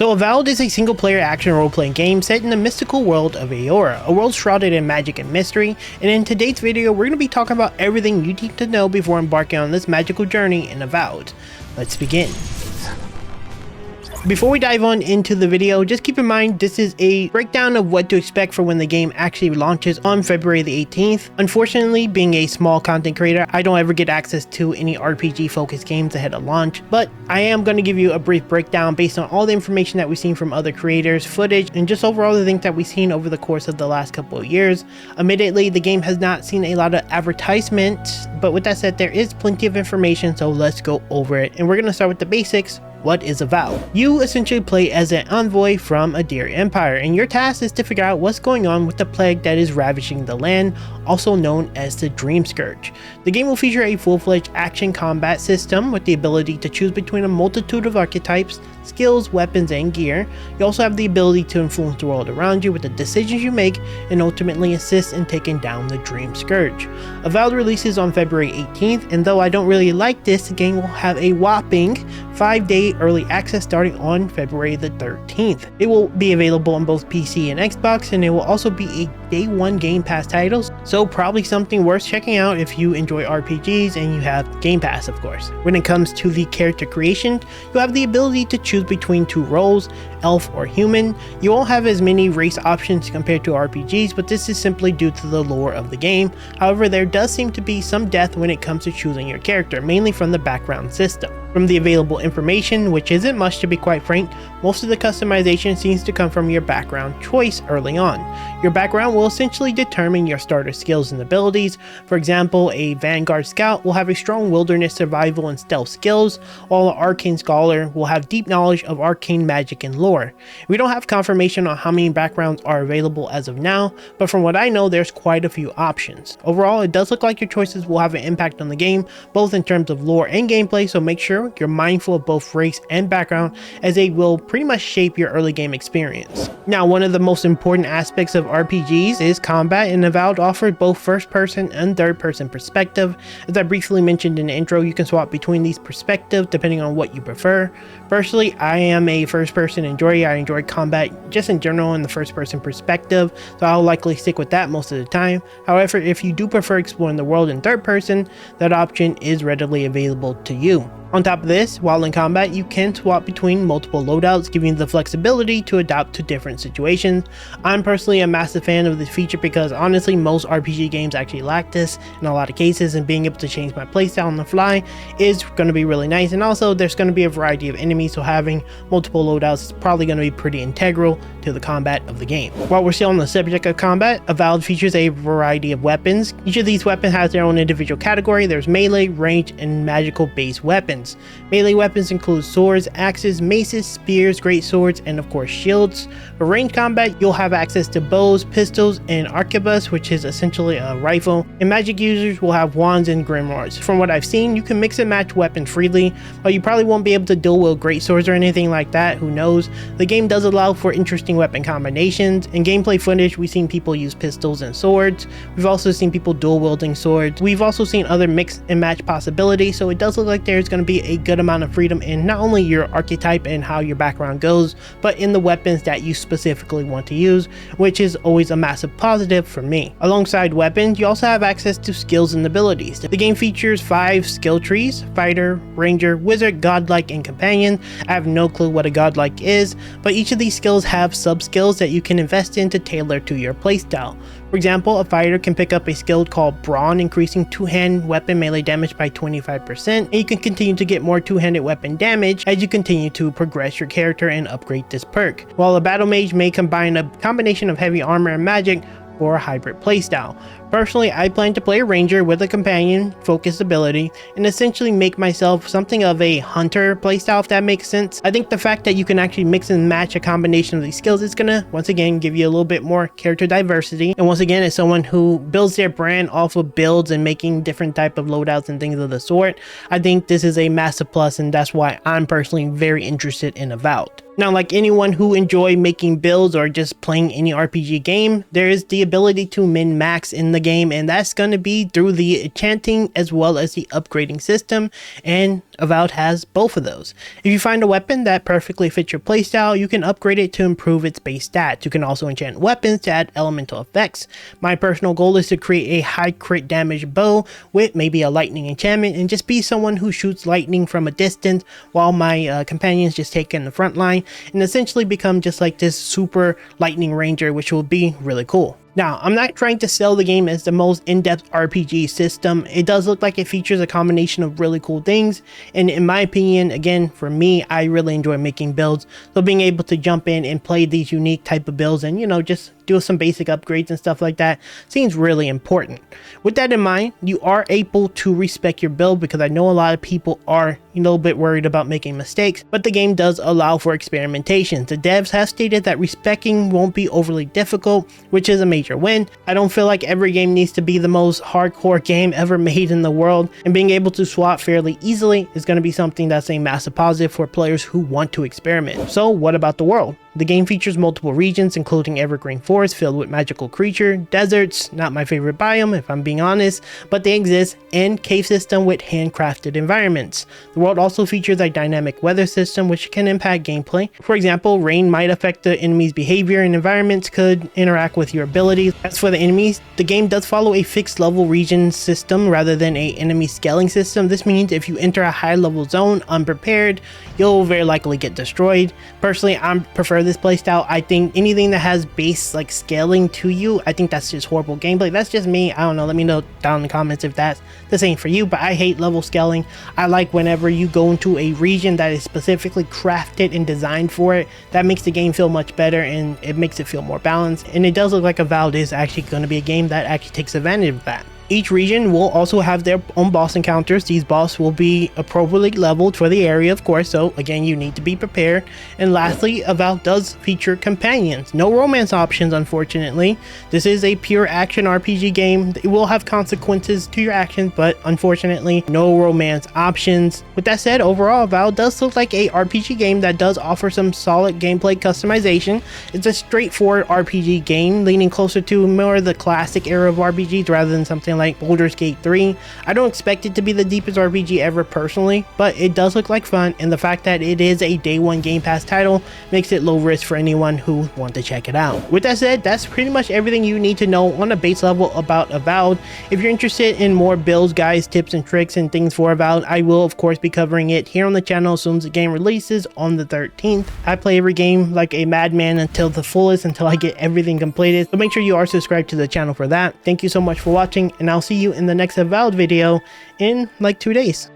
So Avowed is a single-player action role-playing game set in the mystical world of Aora, a world shrouded in magic and mystery, and in today's video we're going to be talking about everything you need to know before embarking on this magical journey in Avowed. Let's begin. Before we dive on into the video, just keep in mind this is a breakdown of what to expect for when the game actually launches on February the 18th. Unfortunately, being a small content creator, I don't ever get access to any RPG focused games ahead of launch, but I am going to give you a brief breakdown based on all the information that we've seen from other creators, footage, and just overall the things that we've seen over the course of the last couple of years. Admittedly, the game has not seen a lot of advertisement, but with that said, there is plenty of information, so let's go over it. And we're going to start with the basics. What is Avowed? You essentially play as an envoy from a dear empire, and your task is to figure out what's going on with the plague that is ravaging the land, also known as the Dream Scourge. The game will feature a full-fledged action combat system with the ability to choose between a multitude of archetypes, skills, weapons, and gear. You also have the ability to influence the world around you with the decisions you make and ultimately assist in taking down the Dream Scourge. Avowed releases on February 18th, and though I don't really like this, the game will have a whopping 5-day early access starting on February the 13th. It will be available on both PC and Xbox, and it will also be a day one Game Pass title, so probably something worth checking out if you enjoy RPGs and you have Game Pass, of course. When it comes to the character creation, you have the ability to choose between two roles, elf or human. You won't have as many race options compared to RPGs, but this is simply due to the lore of the game. However, there does seem to be some depth when it comes to choosing your character, mainly from the background system. From the available information, which isn't much to be quite frank, most of the customization seems to come from your background choice early on. Your background will essentially determine your starter skills and abilities. For example, a Vanguard Scout will have a strong wilderness survival and stealth skills, while an Arcane Scholar will have deep knowledge of arcane magic and lore. We don't have confirmation on how many backgrounds are available as of now, but from what I know, there's quite a few options. Overall, it does look like your choices will have an impact on the game, both in terms of lore and gameplay, so make sure you're mindful of both race and background, as they will pretty much shape your early game experience. Now, one of the most important aspects of RPGs is combat, and Avowed offers both first person and third person perspective. As I briefly mentioned in the intro, you can swap between these perspectives depending on what you prefer. Personally, I am a first person enjoyer. I enjoy combat just in general in the first person perspective, so I'll likely stick with that most of the time. However, if you do prefer exploring the world in third person, that option is readily available to you. On top of this, while in combat, you can swap between multiple loadouts, giving you the flexibility to adapt to different situations. I'm personally a massive fan of this feature because honestly, most RPG games actually lack this in a lot of cases, and being able to change my playstyle on the fly is going to be really nice. And also, there's going to be a variety of enemies, so having multiple loadouts is probably going to be pretty integral to the combat of the game. While we're still on the subject of combat, Avowed features a variety of weapons. Each of these weapons has their own individual category. There's melee, ranged, and magical based weapons. Melee weapons include swords, axes, maces, spears, great swords, and of course shields. For ranged combat, you'll have access to bows, pistols, and arquebus, which is essentially a rifle, and magic users will have wands and grimoires. From what I've seen, you can mix and match weapons freely, while you probably won't be able to dual wield great swords or anything like that, who knows. The game does allow for interesting weapon combinations. In gameplay footage, we've seen people use pistols and swords. We've also seen people dual wielding swords. We've also seen other mix and match possibilities, so it does look like there's going to be a good amount of freedom in not only your archetype and how your background goes, but in the weapons that you specifically want to use, which is always a massive positive for me. Alongside weapons, you also have access to skills and abilities. The game features 5 skill trees: fighter, ranger, wizard, godlike, and companion. I have no clue what a godlike is, but each of these skills have sub-skills that you can invest in to tailor to your playstyle. For example, a fighter can pick up a skill called Brawn, increasing two-hand weapon melee damage by 25%, and you can continue to get more two-handed weapon damage as you continue to progress your character and upgrade this perk. While a battle mage may combine a combination of heavy armor and magic for a hybrid playstyle. Personally, I plan to play a ranger with a companion focused ability and essentially make myself something of a hunter playstyle, if that makes sense. I think the fact that you can actually mix and match a combination of these skills is gonna once again give you a little bit more character diversity. And once again, as someone who builds their brand off of builds and making different type of loadouts and things of the sort, I think this is a massive plus, and that's why I'm personally very interested in Avowed. Now, like anyone who enjoy making builds or just playing any RPG game, there is the ability to min-max in the game, and that's going to be through the enchanting as well as the upgrading system, and Avowed has both of those. If you find a weapon that perfectly fits your playstyle, you can upgrade it to improve its base stats. You can also enchant weapons to add elemental effects. My personal goal is to create a high crit damage bow with maybe a lightning enchantment and just be someone who shoots lightning from a distance while my companions just take in the front line and essentially become just like this super lightning ranger, which will be really cool. Now, I'm not trying to sell the game as the most in-depth RPG system. It does look like it features a combination of really cool things, and in my opinion, again, for me, I really enjoy making builds, so being able to jump in and play these unique type of builds and, you know, just do some basic upgrades and stuff like that seems really important. With that in mind, you are able to respec your build, because I know a lot of people are a little bit worried about making mistakes, but the game does allow for experimentation. The devs have stated that respecing won't be overly difficult, which is a major win. I don't feel like every game needs to be the most hardcore game ever made in the world, and being able to swap fairly easily is going to be something that's a massive positive for players who want to experiment. So what about the world? The game features multiple regions, including evergreen forests filled with magical creatures, deserts, not my favorite biome if I'm being honest, but they exist, and cave system with handcrafted environments. The world also features a dynamic weather system which can impact gameplay. For example, rain might affect the enemy's behavior, and environments could interact with your abilities. As for the enemies, the game does follow a fixed level region system rather than a enemy scaling system. This means if you enter a high level zone unprepared, you'll very likely get destroyed. Personally, I prefer this playstyle. I think anything that has base like scaling to you, I think that's just horrible gameplay. That's just me. I don't know. Let me know down in the comments if that's the same for you, but I hate level scaling. I like whenever you go into a region that is specifically crafted and designed for it. That makes the game feel much better, and it makes it feel more balanced, and it does look like Avowed is actually going to be a game that actually takes advantage of that. Each region will also have their own boss encounters. These bosses will be appropriately leveled for the area, of course, so again, you need to be prepared. And lastly, Avowed does feature companions. No romance options, unfortunately. This is a pure action RPG game. It will have consequences to your actions, but unfortunately, no romance options. With that said, overall, Avowed does look like a RPG game that does offer some solid gameplay customization. It's a straightforward RPG game, leaning closer to more the classic era of RPGs rather than something like Baldur's Gate 3. I don't expect it to be the deepest RPG ever personally, but it does look like fun, and the fact that it is a day one Game Pass title makes it low risk for anyone who wants to check it out. With that said, that's pretty much everything you need to know on a base level about Avowed. If you're interested in more builds, guides, tips and tricks and things for Avowed, I will of course be covering it here on the channel as soon as the game releases on the 13th. I play every game like a madman until the fullest, until I get everything completed, so make sure you are subscribed to the channel for that. Thank you so much for watching, and I'll see you in the next Avowed video in like 2 days.